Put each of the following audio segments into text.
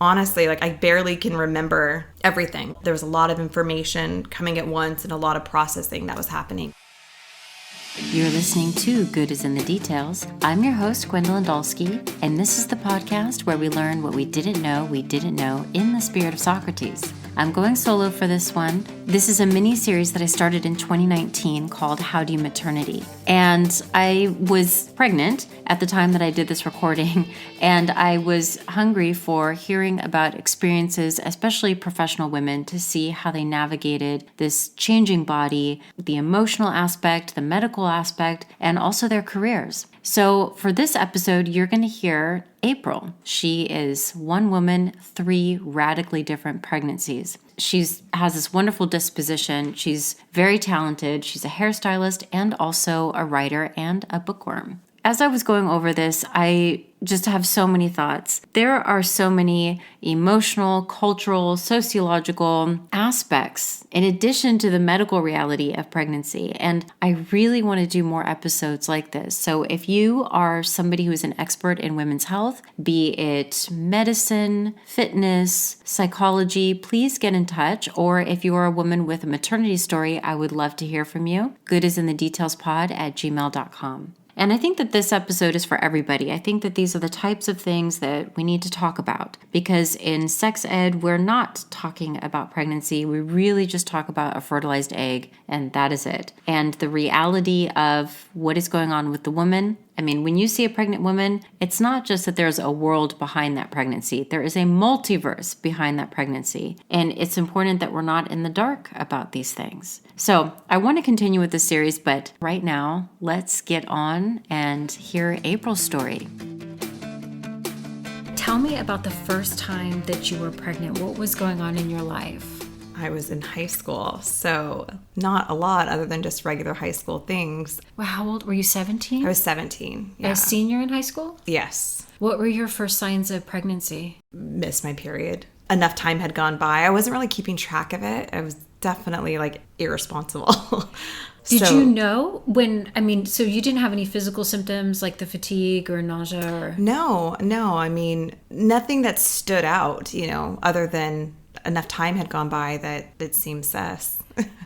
honestly, like I barely can remember everything. There was a lot of information coming at once and a lot of processing that was happening. You're listening to Good is in the Details. I'm your host, Gwendolyn Dolsky, and this is the podcast where we learn what we didn't know in the spirit of Socrates. I'm going solo for this one. This is a mini-series that I started in 2019 called How Do You Maternity? And I was pregnant at the time that I did this recording, and I was hungry for hearing about experiences, especially professional women, to see how they navigated this changing body, the emotional aspect, the medical aspect, and also their careers. So for this episode, you're going to hear April. She is one woman, 3 radically different pregnancies. She has this wonderful disposition. She's very talented. She's a hairstylist and also a writer and a bookworm. As I was going over this, I just have so many thoughts. There are so many emotional, cultural, sociological aspects in addition to the medical reality of pregnancy. And I really want to do more episodes like this. So if you are somebody who is an expert in women's health, be it medicine, fitness, psychology, please get in touch. Or if you are a woman with a maternity story, I would love to hear from you. goodisinthe-detailspod@gmail.com. And I think that this episode is for everybody. I think that these are the types of things that we need to talk about because in sex ed, we're not talking about pregnancy. We really just talk about a fertilized egg, and that is it. And the reality of what is going on with the woman. I mean, when you see a pregnant woman, it's not just that there's a world behind that pregnancy. There is a multiverse behind that pregnancy. And it's important that we're not in the dark about these things. So I want to continue with this series, but right now, let's get on and hear April's story. Tell me about the first time that you were pregnant. What was going on in your life? I was in high school, so not a lot other than just regular high school things. Well, how old were you, 17? I was 17, yeah. A senior in high school? Yes. What were your first signs of pregnancy? Missed my period. Enough time had gone by. I wasn't really keeping track of it. I was definitely irresponsible. Did you know so you didn't have any physical symptoms like the fatigue or nausea? Or... No. I mean, nothing that stood out, other than enough time had gone by that it seemed sus.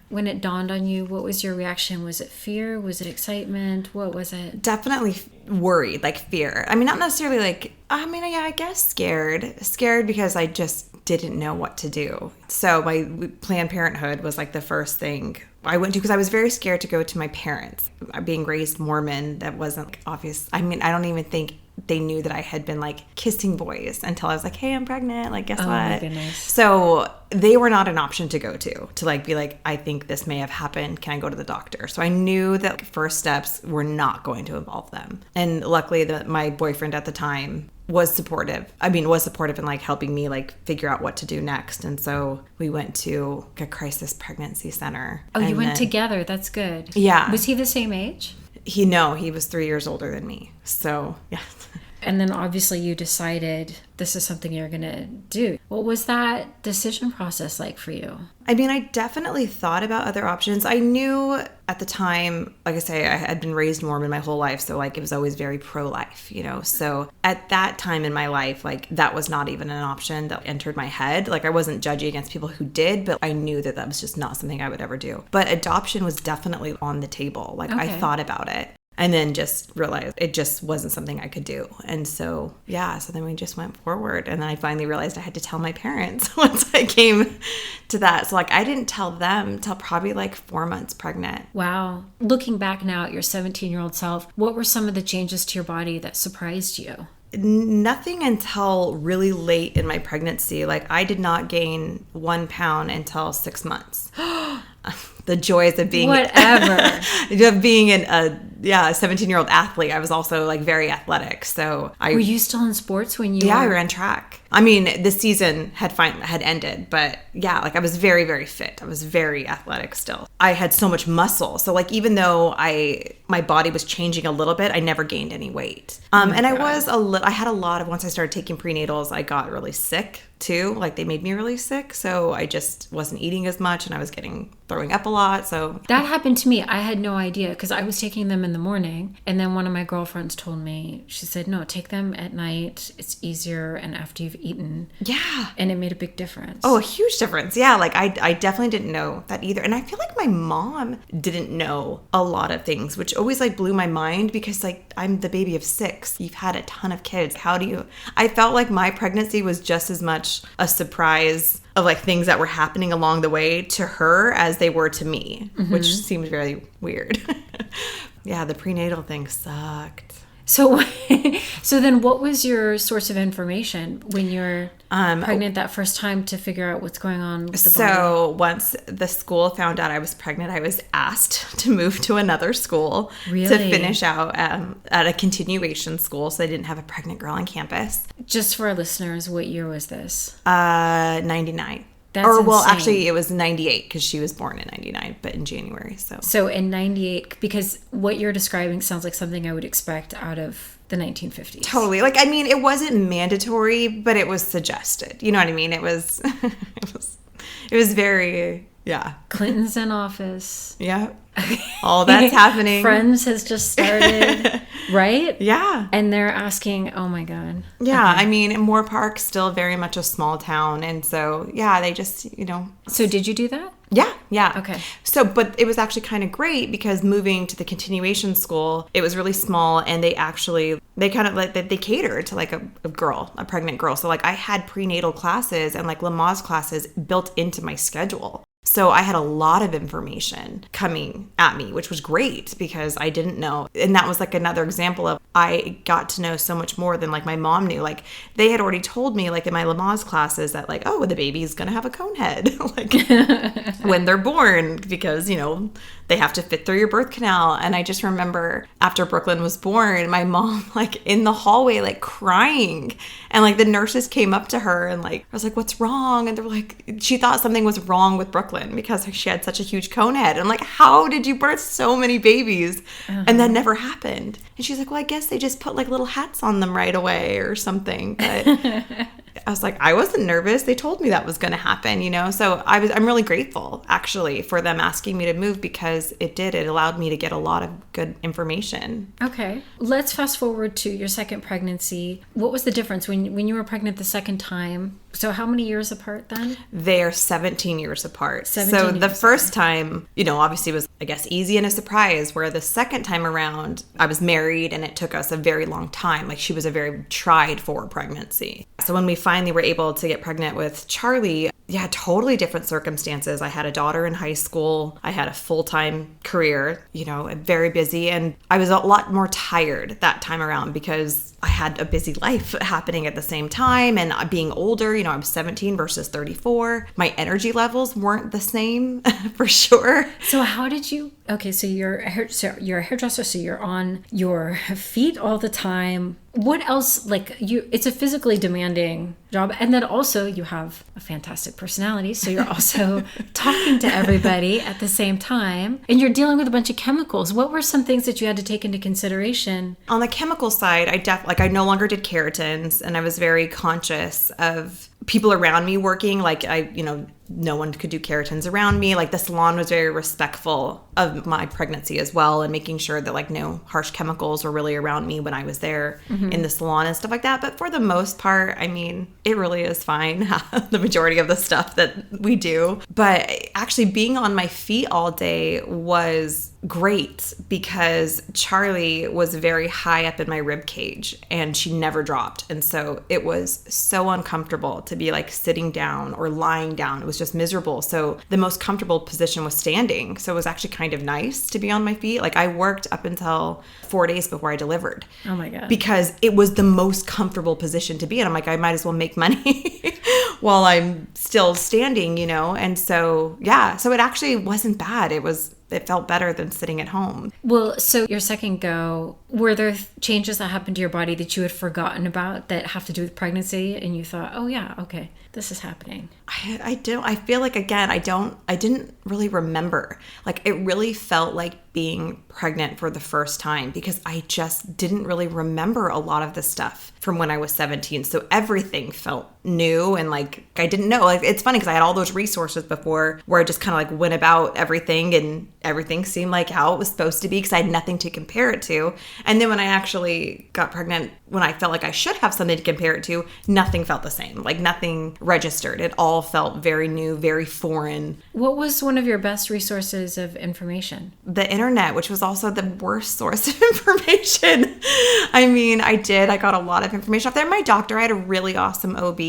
When it dawned on you, what was your reaction? Was it fear? Was it excitement? What was it? Definitely worried, fear. I mean, not necessarily I guess scared. Scared because I just didn't know what to do. So my Planned Parenthood was the first thing I went to because I was very scared to go to my parents. Being raised Mormon, that wasn't obvious. I mean, I don't even think they knew that I had been kissing boys until I was hey, I'm pregnant. Guess what? Oh my goodness. So they were not an option to go to be I think this may have happened. Can I go to the doctor? So I knew that first steps were not going to involve them. And luckily my boyfriend at the time was supportive. Was supportive in helping me figure out what to do next. And so we went to a crisis pregnancy center. Oh, you went together. That's good. Yeah. Was he the same age? He was 3 years older than me. So, yeah. And then obviously you decided this is something you're going to do. What was that decision process like for you? I definitely thought about other options. I knew at the time, like I say, I had been raised Mormon my whole life. So it was always very pro-life, So at that time in my life, that was not even an option that entered my head. I wasn't judging against people who did, but I knew that was just not something I would ever do. But adoption was definitely on the table. Okay. I thought about it. And then just realized it just wasn't something I could do. And so, so then we just went forward. And then I finally realized I had to tell my parents once I came to that. So I didn't tell them till probably 4 months pregnant. Wow. Looking back now at your 17-year-old self, what were some of the changes to your body that surprised you? Nothing until really late in my pregnancy. I did not gain 1 pound until 6 months. The joys of being a 17-year-old athlete. I was also very athletic. So were you still in sports when you? Yeah, I ran track. The season had ended, but I was very, very fit. I was very athletic still. I had so much muscle. So even though my body was changing a little bit, I never gained any weight. And I had a lot of, once I started taking prenatals, I got really sick too. They made me really sick. So I just wasn't eating as much and I was throwing up a lot. So that happened to me. I had no idea because I was taking them in in the morning. And then one of my girlfriends told me, she said, no, take them at night. It's easier and after you've eaten. Yeah. And it made a big difference. Oh, a huge difference. Yeah, like I definitely didn't know that either. And I feel like my mom didn't know a lot of things, which always like blew my mind because like I'm the baby of 6. You've had a ton of kids. I felt like my pregnancy was just as much a surprise of like things that were happening along the way to her as they were to me, which seemed very weird. Yeah, the prenatal thing sucked. So then what was your source of information when you're pregnant that first time to figure out what's going on with the body? So once the school found out I was pregnant, I was asked to move to another school to finish out at a continuation school. So I didn't have a pregnant girl on campus. Just for our listeners, what year was this? 99. That's well, insane. actually, it was 98 because she was born in 99, but in January. So in 98, because what you're describing sounds like something I would expect out of the 1950s. Totally. Like, I mean, it wasn't mandatory, but it was suggested. You know what I mean? It was, it was very, yeah. Clinton's in office. Yeah. All that's happening. Friends has just started, right? Yeah. And they're asking, oh my God. Yeah. Okay. I mean, Moore Park's still very much a small town. And so, yeah, they just, So did you do that? Yeah. Yeah. Okay. So, but it was actually kind of great because moving to the continuation school, it was really small and they kind of like, they catered to like a pregnant girl. So like I had prenatal classes and like Lamaze classes built into my schedule. So I had a lot of information coming at me, which was great because I didn't know. And that was like another example of I got to know so much more than like my mom knew. Like they had already told me like in my Lamaze classes that like, oh, the baby's going to have a cone head like when they're born because, they have to fit through your birth canal. And I just remember after Brooklyn was born, my mom like in the hallway, like crying. And like the nurses came up to her and like, I was like, what's wrong? And they were like, she thought something was wrong with Brooklyn because she had such a huge cone head. And like, how did you birth so many babies? And that never happened. And she's like, well, I guess they just put like little hats on them right away or something. But I was like, I wasn't nervous. They told me that was going to happen, So I'm really grateful actually for them asking me to move because it allowed me to get a lot of good information. Okay. Let's fast forward to your second pregnancy. What was the difference when you were pregnant the second time? So how many years apart then? They are 17 years apart. 17 so the years, first time, obviously was, I guess, easy and a surprise, where the second time around, I was married and it took us a very long time. Like she was a very tried for pregnancy. So when we finally were able to get pregnant with Charlie, yeah, totally different circumstances. I had a daughter in high school. I had a full-time career, very busy. And I was a lot more tired that time around because I had a busy life happening at the same time. And being older, I was 17 versus 34. My energy levels weren't the same for sure. So how did you, so you're a hairdresser, so you're on your feet all the time. What else, it's a physically demanding job. And then also you have a fantastic personality. So you're also talking to everybody at the same time and you're dealing with a bunch of chemicals. What were some things that you had to take into consideration? On the chemical side, I no longer did keratins and I was very conscious of people around me working. No one could do keratins around me. Like the salon was very respectful of my pregnancy as well and making sure that no harsh chemicals were really around me when I was there in the salon and stuff like that. But for the most part, it really is fine, the majority of the stuff that we do. But actually being on my feet all day was great because Charlie was very high up in my rib cage and she never dropped. And so it was so uncomfortable to be sitting down or lying down. It was just miserable. So the most comfortable position was standing. So it was actually kind of nice to be on my feet. I worked up until 4 days before I delivered. Oh my God. Because it was the most comfortable position to be in. I'm like, I might as well make money while I'm still standing, And so, yeah, so it actually wasn't bad. It felt better than sitting at home. Well, so your second go, were there changes that happened to your body that you had forgotten about that have to do with pregnancy and you thought, oh yeah, okay, this is happening? I feel like, again, I didn't really remember. It really felt like being pregnant for the first time because I just didn't really remember a lot of the stuff from when I was 17. So everything felt new and I didn't know. It's funny because I had all those resources before where I just kind of went about everything and everything seemed like how it was supposed to be because I had nothing to compare it to. And then when I actually got pregnant, when I felt like I should have something to compare it to, nothing felt the same. Like nothing registered. It all felt very new, very foreign. What was one of your best resources of information? The internet, which was also the worst source of information. I mean, I got a lot of information off there. My doctor, I had a really awesome OB.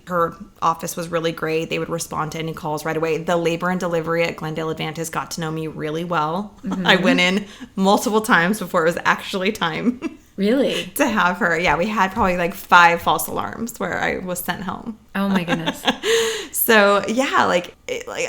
Her office was really great. They would respond to any calls right away. The labor and delivery at Glendale Advantage got to know me really well. Mm-hmm. I went in multiple times before it was actually time. Really? To have her. Yeah, we had probably like 5 false alarms where I was sent home. Oh my goodness. So yeah,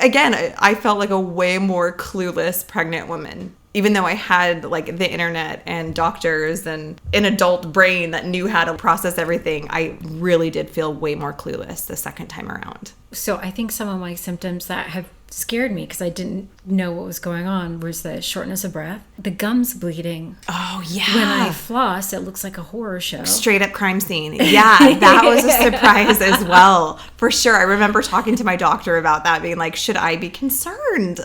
again, I felt like a way more clueless pregnant woman. Even though I had like the internet and doctors and an adult brain that knew how to process everything, I really did feel way more clueless the second time around. So I think some of my symptoms that have scared me because I didn't know what was going on was the shortness of breath, the gums bleeding. Oh yeah. When I floss, it looks like a horror show. Straight up crime scene. Yeah, that was a surprise as well. For sure. I remember talking to my doctor about that, being like, should I be concerned?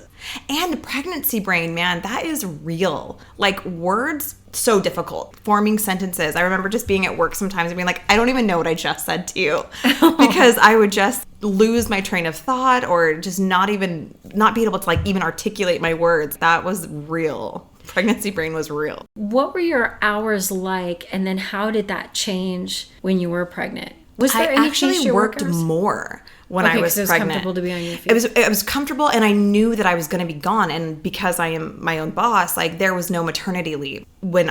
And pregnancy brain, man, that is real. Like words, so difficult. Forming sentences. I remember just being at work sometimes and being like, I don't even know what I just said to you. Because I would just lose my train of thought or just not be able to like even articulate my words. That was real. Pregnancy brain was real. What were your hours like? And then how did that change when you were pregnant? Was there any change to your worked work hours? More when I was pregnant. It was comfortable to be on your feet. It was comfortable, and I knew that I was going to be gone. And because I am my own boss, like there was no maternity leave when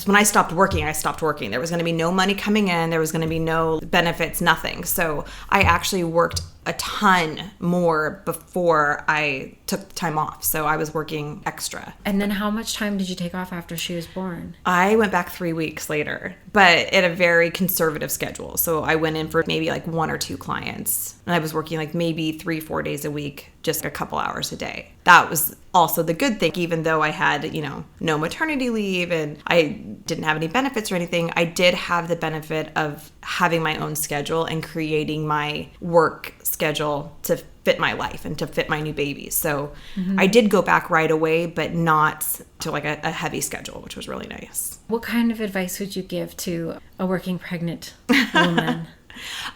when I stopped working, I stopped working. There was going to be no money coming in. There was going to be no benefits, nothing. So I actually worked a ton more before I took time off. So I was working extra. And then how much time did you take off after she was born? I went back 3 weeks later, but at a very conservative schedule. So I went in for maybe like 1 or 2 clients. And I was working like maybe 3-4 days a week, just a couple hours a day. That was also the good thing. Even though I had, no maternity leave and I didn't have any benefits or anything, I did have the benefit of having my own schedule and creating my work schedule to fit my life and to fit my new baby. So I did go back right away, but not to like a heavy schedule, which was really nice. What kind of advice would you give to a working pregnant woman?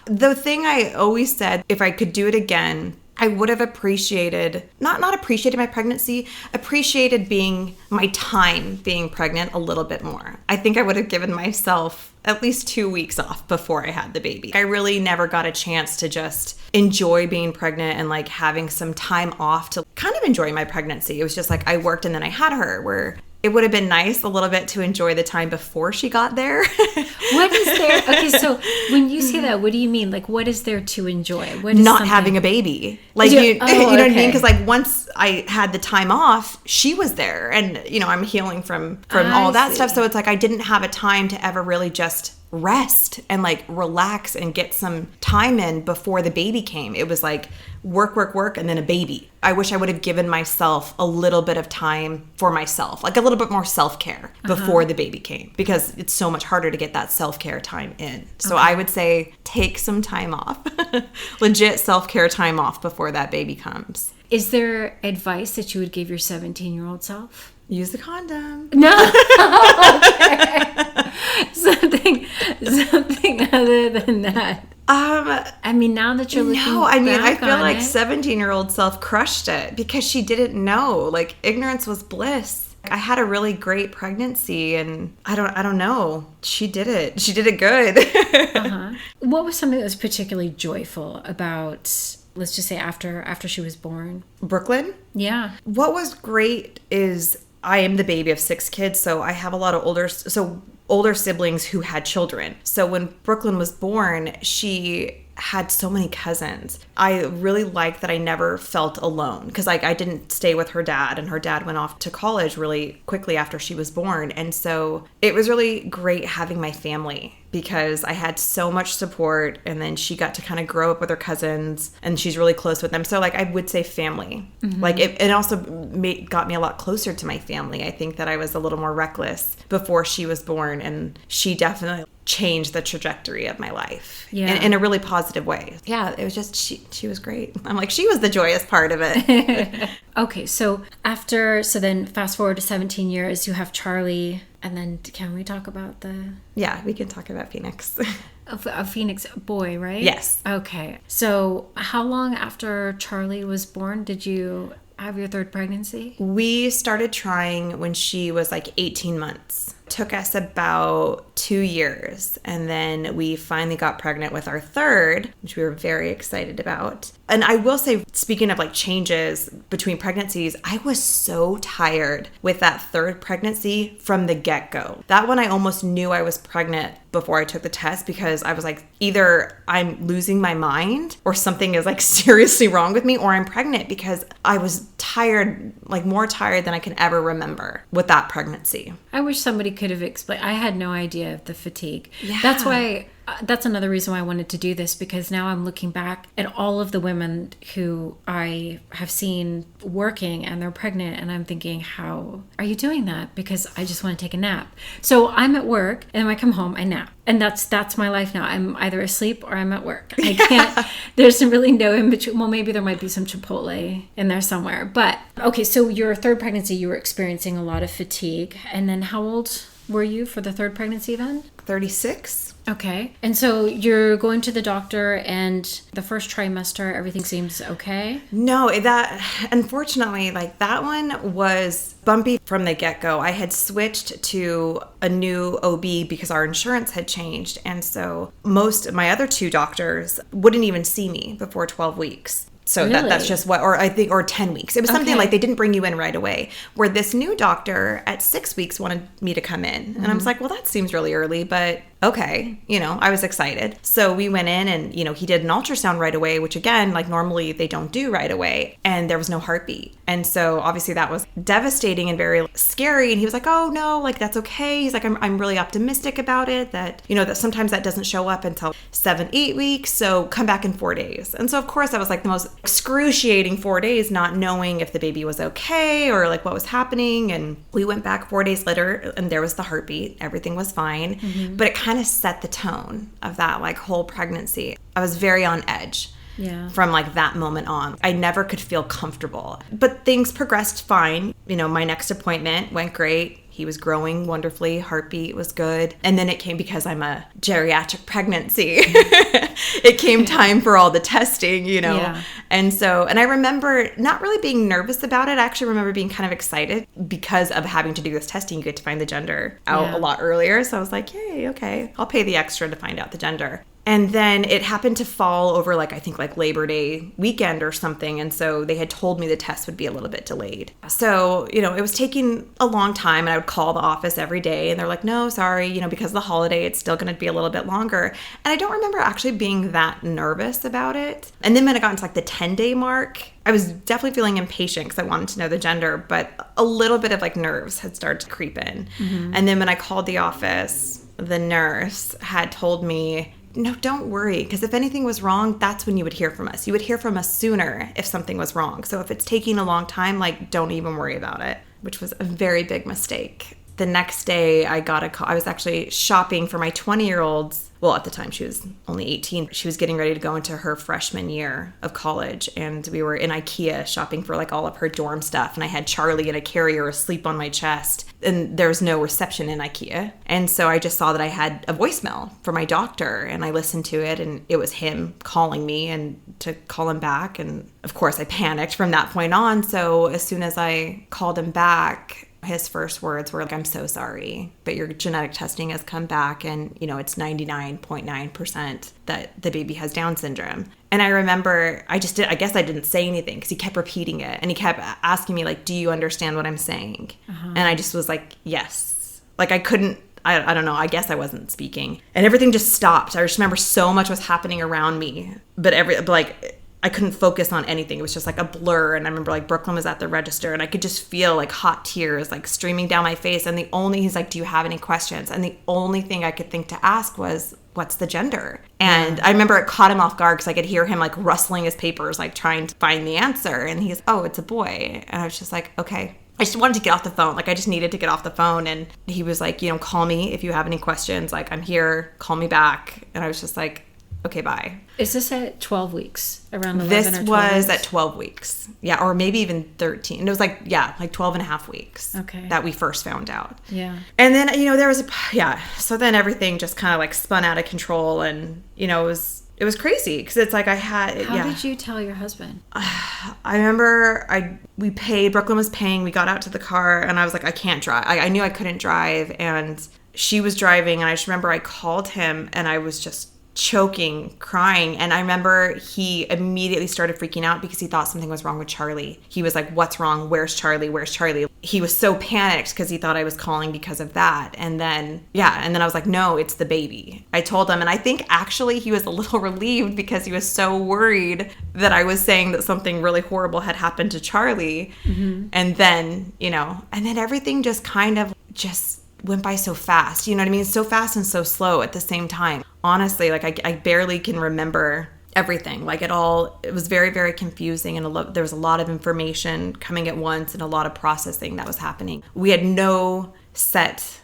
The thing I always said, if I could do it again, I would have appreciated, not appreciated my pregnancy, appreciated my time being pregnant a little bit more. I think I would have given myself at least 2 weeks off before I had the baby. I really never got a chance to just enjoy being pregnant and like having some time off to kind of enjoy my pregnancy. It was just like I worked and then I had her, where it would have been nice a little bit to enjoy the time before she got there. What is there? Okay, so when you say that, what do you mean? Like, what is there to enjoy? What is not having a baby? Like, you know what I mean? Because like once I had the time off, she was there, and I'm healing from all that stuff. So it's like I didn't have a time to ever really just rest and like relax and get some time in before the baby came. It was like work, and then a baby. I wish I would have given myself a little bit of time for myself, like a little bit more self-care before the baby came, because it's so much harder to get that self-care time in. So I would say take some time off, legit self-care time off before that baby comes. Is there advice that you would give your 17-year-old self? Use the condom. No. Okay. Something other than that. I mean, now that you're looking I feel like 17-year-old self crushed it because she didn't know. Like, ignorance was bliss. I had a really great pregnancy, and I don't know. She did it. She did it good. What was something that was particularly joyful about, let's just say, after she was born? Brooklyn? Yeah. What was great is I am the baby of 6 kids, so I have a lot of older siblings who had children. So when Brooklyn was born, she had so many cousins. I really liked that I never felt alone, because I didn't stay with her dad, and her dad went off to college really quickly after she was born. And so it was really great having my family, because I had so much support, and then she got to kind of grow up with her cousins, and she's really close with them. So like I would say family. Like it also got me a lot closer to my family. I think that I was a little more reckless before she was born, and she definitely changed the trajectory of my life in a really positive way. Yeah, it was just, she was great. I'm like, she was the joyous part of it. Okay, so then fast forward to 17 years, you have Charlie, and then can we talk about Yeah, we can talk about Phoenix. A Phoenix boy, right? Yes. Okay, so how long after Charlie was born did you have your third pregnancy? We started trying when she was like 18 months. Took us about 2 years, and then we finally got pregnant with our third, which we were very excited about. And I will say, speaking of like changes between pregnancies, I was so tired with that third pregnancy from the get-go. That one I almost knew I was pregnant before I took the test, because I was like, either I'm losing my mind or something is like seriously wrong with me, or I'm pregnant, because I was tired, like more tired than I can ever remember with that pregnancy. I wish somebody could have explained. I had no idea of the fatigue. Yeah. That's why. That's another reason why I wanted to do this, because now I'm looking back at all of the women who I have seen working and they're pregnant, and I'm thinking, how are you doing that? Because I just want to take a nap. So I'm at work, and when I come home, I nap. And that's my life now. I'm either asleep or I'm at work. I can't, there's really no in between. Well, maybe there might be some Chipotle in there somewhere. But okay, so your third pregnancy, you were experiencing a lot of fatigue. And then how old were you for the third pregnancy then? 36. Okay. And so you're going to the doctor, and the first trimester, everything seems okay? No, that, unfortunately, like that one was bumpy from the get-go. I had switched to a new OB because our insurance had changed. And so most of my other 2 doctors wouldn't even see me before 12 weeks. So really? that's just what, or I think, or 10 weeks. It was something like they didn't bring you in right away. Where this new doctor at 6 weeks wanted me to come in. And I was like, well, that seems really early, but okay. I was excited. So we went in, and, he did an ultrasound right away, which again, like normally they don't do right away. And there was no heartbeat. And so obviously that was devastating and very scary. And he was like, oh no, like that's okay. He's like, I'm really optimistic about it, that, that sometimes that doesn't show up until 7-8 weeks. So come back in 4 days. And so of course I was like the most excruciating 4 days, not knowing if the baby was okay or like what was happening. And we went back 4 days later, and there was the heartbeat. Everything was fine. But it kind of set the tone of that like whole pregnancy. I was very on edge. Yeah. From like that moment on. I never could feel comfortable. But things progressed fine. My next appointment went great. He was growing wonderfully. Heartbeat was good. And then it came, because I'm a geriatric pregnancy, it came time for all the testing, Yeah. And I remember not really being nervous about it. I actually remember being kind of excited because of having to do this testing. You get to find the gender out a lot earlier. So I was like, yay, okay. I'll pay the extra to find out the gender. And then it happened to fall over I think Labor Day weekend or something. And so they had told me the test would be a little bit delayed. So, it was taking a long time, and I would call the office every day, and they're like, no, sorry, because of the holiday, it's still going to be a little bit longer. And I don't remember actually being that nervous about it. And then when I got into the 10-day mark, I was definitely feeling impatient because I wanted to know the gender, but a little bit of nerves had started to creep in. And then when I called the office, the nurse had told me, no, don't worry, because if anything was wrong, that's when you would hear from us. You would hear from us sooner if something was wrong. So if it's taking a long time, don't even worry about it, which was a very big mistake. The next day, I got a call. I was actually shopping for my 20-year-old's. Well, at the time, she was only 18. She was getting ready to go into her freshman year of college, and we were in IKEA shopping for all of her dorm stuff, and I had Charlie in a carrier asleep on my chest, and there was no reception in IKEA. And so I just saw that I had a voicemail from my doctor, and I listened to it, and it was him calling me and to call him back. And of course, I panicked from that point on. So as soon as I called him back, his first words were I'm so sorry, but your genetic testing has come back, and it's 99.9% that the baby has Down syndrome. And I remember I guess I didn't say anything, because he kept repeating it, and he kept asking me do you understand what I'm saying? And I just was like, yes. I couldn't, I don't know, I guess I wasn't speaking, and everything just stopped. I just remember so much was happening around me, but I couldn't focus on anything. It was just a blur. And I remember Brooklyn was at the register, and I could just feel hot tears streaming down my face. And he's like, do you have any questions? And the only thing I could think to ask was, what's the gender? And I remember it caught him off guard, because I could hear him rustling his papers, trying to find the answer. And he's, oh, it's a boy. And I was just like, okay. I just wanted to get off the phone. Like, I just needed to get off the phone. And he was like, call me if you have any questions. Like, I'm here. Call me back. And I was just like, okay, bye. Is this at 12 weeks? Around 11 this or 12 was weeks? at 12 weeks. Yeah, or maybe even 13. It was like 12 and a half weeks that we first found out. Yeah. And then, there was so then everything just kind of like spun out of control, and, it was crazy because it's like How did you tell your husband? I remember Brooklyn was paying, we got out to the car, and I was like, I can't drive. I knew I couldn't drive, and she was driving, and I just remember I called him, and I was just choking, crying. And I remember he immediately started freaking out because he thought something was wrong with Charlie. He was like, what's wrong? Where's Charlie? Where's Charlie? He was so panicked because he thought I was calling because of that. And then I was like, no, it's the baby. I told him, and I think actually he was a little relieved because he was so worried that I was saying that something really horrible had happened to Charlie. Mm-hmm. And then, and then everything just kind of just went by so fast. You know what I mean? So fast and so slow at the same time. Honestly, like I barely can remember everything. Like it was very, very confusing, and there was a lot of information coming at once and a lot of processing that was happening. We had no set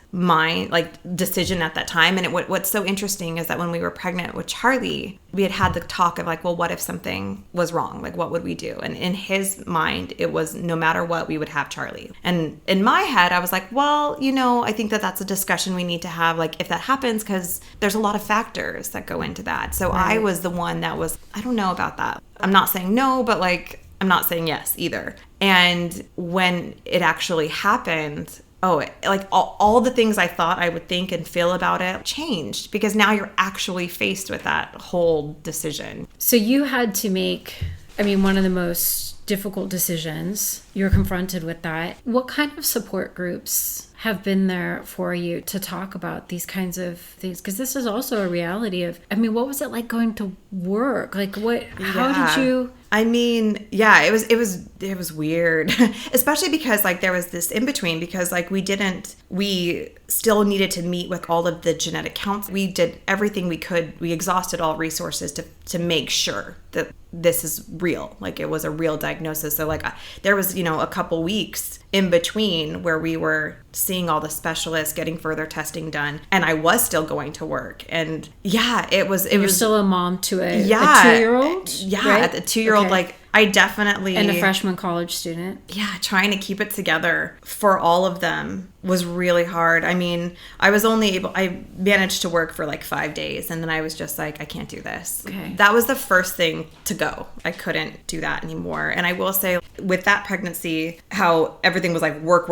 decision at that time. And what's so interesting is that when we were pregnant with Charlie, we had the talk of like, well, what if something was wrong? Like, what would we do? And in his mind, it was no matter what, we would have Charlie. And in my head, I was like, well, I think that's a discussion we need to have, like, if that happens, because there's a lot of factors that go into that. So right. I was the one that was, I don't know about that. I'm not saying no, but like, I'm not saying yes either. And when it actually happened, all the things I thought I would think and feel about it changed, because now you're actually faced with that whole decision. So you had to make, one of the most difficult decisions. You're confronted with that. What kind of support groups have been there for you to talk about these kinds of things? Because this is also a reality of, what was it like going to work? Like how did you... It was weird, especially because like there was this in between, because like we still needed to meet with all of the genetic counselors. We did everything we could. We exhausted all resources to make sure that this is real. Like it was a real diagnosis. So like there was, a couple weeks in between where we were seeing all the specialists, getting further testing done, and I was still going to work. And it was still a mom to a 2-year-old? Yeah, right? a 2-year-old, okay. Like I definitely... And a freshman college student. Yeah, trying to keep it together for all of them was really hard. I managed to work for like 5 days, and then I was just like, I can't do this. Okay. That was the first thing to go. I couldn't do that anymore. And I will say, with that pregnancy, how everything was like work.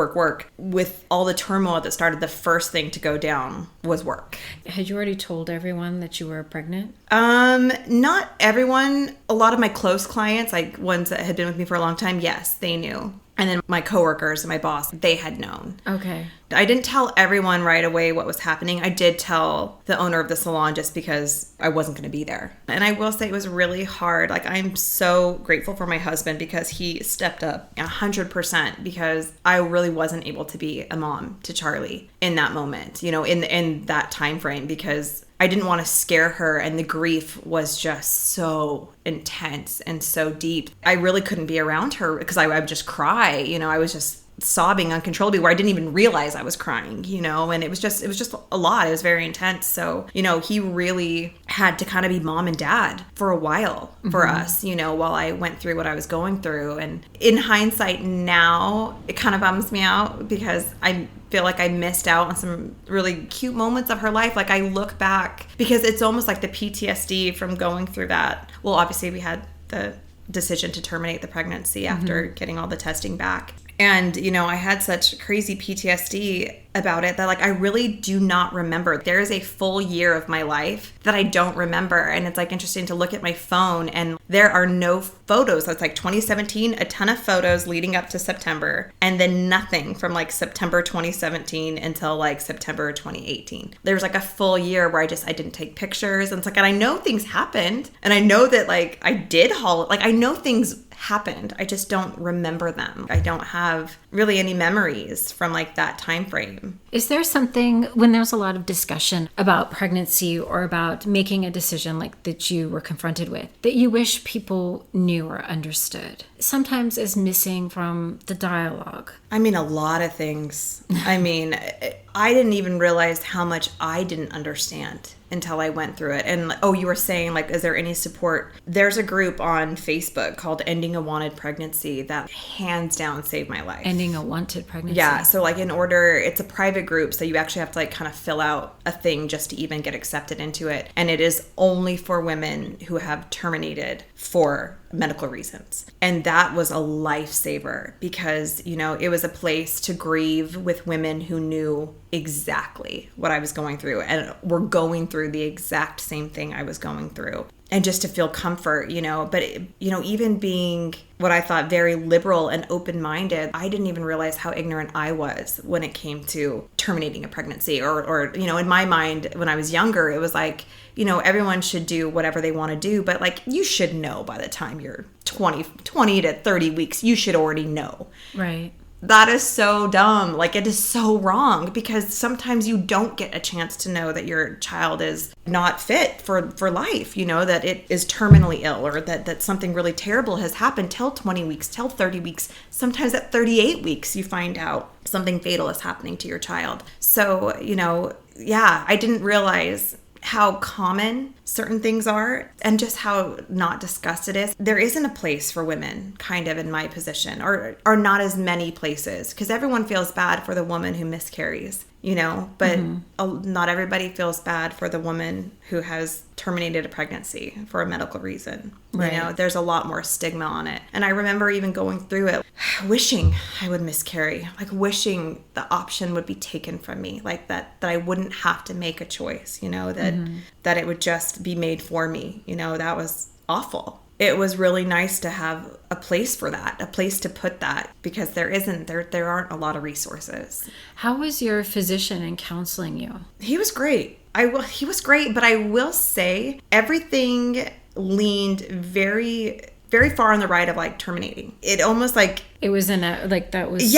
With all the turmoil that started, the first thing to go down was work. Had you already told everyone that you were pregnant? Not everyone. A lot of my close clients, like ones that had been with me for a long time, yes, they knew. And then my coworkers and my boss, they had known. Okay. I didn't tell everyone right away what was happening. I did tell the owner of the salon just because I wasn't going to be there. And I will say it was really hard. Like, I'm so grateful for my husband because he stepped up 100%, because I really wasn't able to be a mom to Charlie in that moment, in that time frame, because I didn't want to scare her, and the grief was just so intense and so deep. I really couldn't be around her because I would just cry. I was just sobbing uncontrollably where I didn't even realize I was crying, and it was just a lot. It was very intense. So, he really had to kind of be mom and dad for a while for us, while I went through what I was going through. And in hindsight now, it kind of bums me out because I feel like I missed out on some really cute moments of her life. Like I look back, because it's almost like the PTSD from going through that. Well, obviously we had the decision to terminate the pregnancy after getting all the testing back. And, I had such crazy PTSD about it that, like, I really do not remember. There is a full year of my life that I don't remember. And it's, like, interesting to look at my phone, and there are no photos. That's, like, 2017, a ton of photos leading up to September, and then nothing from, like, September 2017 until, like, September 2018. There's, like, a full year where I didn't take pictures. And it's, like, and I know things happened, and I know that, like, I did I know things happened. I just don't remember them. I don't have really any memories from like that time frame. time. Is there something, when there's a lot of discussion about pregnancy or about making a decision like that you were confronted with, that you wish people knew or understood? Sometimes is missing from the dialogue. I mean, a lot of things. I mean, I didn't even realize how much I didn't understand until I went through it. And, oh, you were saying, like, is there any support? There's a group on Facebook called Ending a Wanted Pregnancy that hands down saved my life. Ending a wanted pregnancy. Yeah. So, like, it's a private group. So you actually have to, like, kind of fill out a thing just to even get accepted into it. And it is only for women who have terminated for medical reasons. And that was a lifesaver because, it was a place to grieve with women who knew exactly what I was going through and were going through the exact same thing I was going through. And just to feel comfort, but, even being what I thought very liberal and open-minded, I didn't even realize how ignorant I was when it came to terminating a pregnancy or in my mind, when I was younger, it was like, everyone should do whatever they want to do. But like, you should know by the time you're 20 to 30 weeks, you should already know. Right. That is so dumb. Like, it is so wrong because sometimes you don't get a chance to know that your child is not fit for life, that it is terminally ill or that something really terrible has happened till 20 weeks, till 30 weeks. Sometimes at 38 weeks, you find out something fatal is happening to your child. So, I didn't realize how common certain things are and just how not discussed it is. There isn't a place for women kind of in my position or not as many places because everyone feels bad for the woman who miscarries, but not everybody feels bad for the woman who has terminated a pregnancy for a medical reason. Right. There's a lot more stigma on it. And I remember even going through it, wishing I would miscarry, like wishing the option would be taken from me, like that I wouldn't have to make a choice, that it would just be made for me. That was awful. It was really nice to have a place for that, a place to put that, because there aren't a lot of resources. How was your physician in counseling you? He was great. He was great, but I will say everything leaned very, very far on the right of like terminating. It almost like it was that was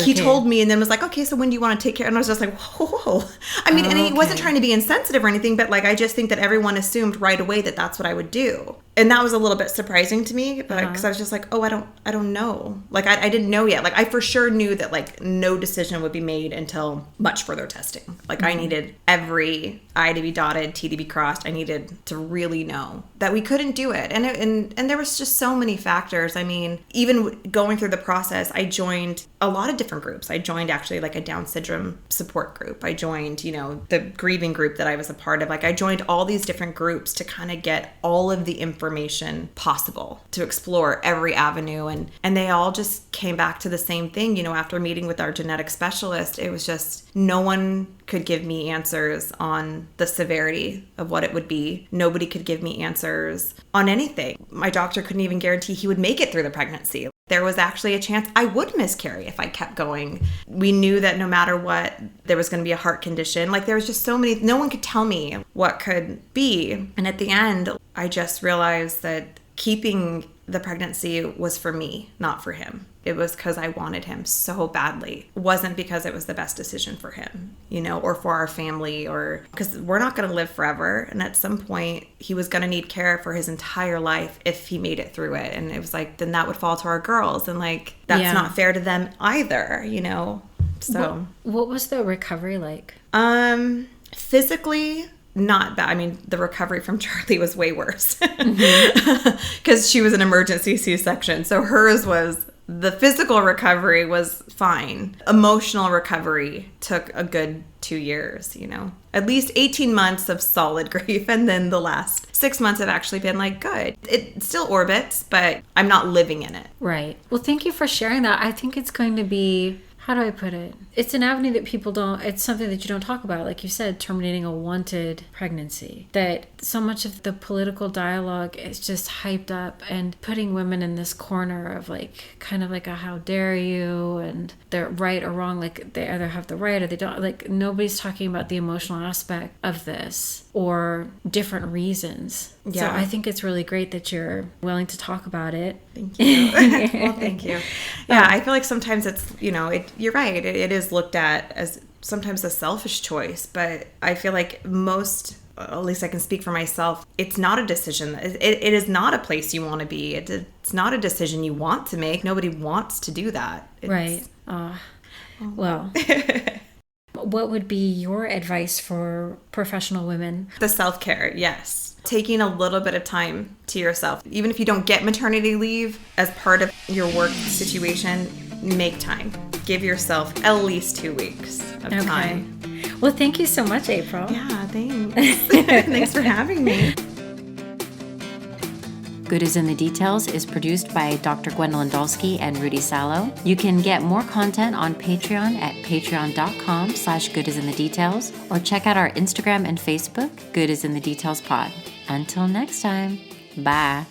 he told me and then was like, okay, so when do you want to take care? And I was just like, whoa. I mean, and he wasn't trying to be insensitive or anything, but like I just think that everyone assumed right away that that's what I would do. And that was a little bit surprising to me, but because I was just like, oh, I don't know. Like I didn't know yet. Like I for sure knew that like no decision would be made until much further testing. Like I needed every I to be dotted, T to be crossed. I needed to really know that we couldn't do it. And there was just so many factors. I mean, even going through the process, I joined a lot of different groups. I joined actually like a Down syndrome support group. I joined, the grieving group that I was a part of. Like I joined all these different groups to kind of get all of the information possible to explore every avenue. And they all just came back to the same thing. After meeting with our genetic specialist, it was just no one could give me answers on the severity of what it would be. Nobody could give me answers on anything. My doctor couldn't even guarantee he would make it through the pregnancy. There was actually a chance I would miscarry if I kept going. We knew that no matter what, there was going to be a heart condition. Like there was just so many, no one could tell me what could be. And at the end, I just realized that keeping the pregnancy was for me, not for him. It was because I wanted him so badly. It wasn't because it was the best decision for him, or for our family, or because we're not going to live forever. And at some point, he was going to need care for his entire life if he made it through it. And it was like, then that would fall to our girls. And like, that's not fair to them either, So. What was the recovery like? Physically, not bad. I mean, the recovery from Charlie was way worse because she was an emergency C-section. So hers was, the physical recovery was fine. Emotional recovery took a good 2 years, at least 18 months of solid grief. And then the last 6 months have actually been like good. It still orbits, but I'm not living in it. Right. Well, thank you for sharing that. I think it's going to be, how do I put it? It's an avenue that people don't, it's something that you don't talk about. Like you said, terminating a wanted pregnancy. That so much of the political dialogue is just hyped up and putting women in this corner of like, kind of like a how dare you, and they're right or wrong. Like they either have the right or they don't. Like nobody's talking about the emotional aspect of this or different reasons. Yeah. So I think it's really great that you're willing to talk about it. Thank you. Well, thank you. Yeah, I feel like sometimes it's, you're right. It is looked at as sometimes a selfish choice, but I feel like most, at least I can speak for myself, it's not a decision. It is not a place you want to be. It's not a decision you want to make. Nobody wants to do that. Right. Well, what would be your advice for professional women? The self-care, yes. Taking a little bit of time to yourself. Even if you don't get maternity leave as part of your work situation, make time. Give yourself at least 2 weeks of time. Well, thank you so much, April. Yeah, thanks. Thanks for having me. Good is in the Details is produced by Dr. Gwendolyn Dolsky and Rudy Sallow. You can get more content on Patreon at patreon.com/goodisinthedetails or check out our Instagram and Facebook, Good is in the Details Pod. Until next time, bye.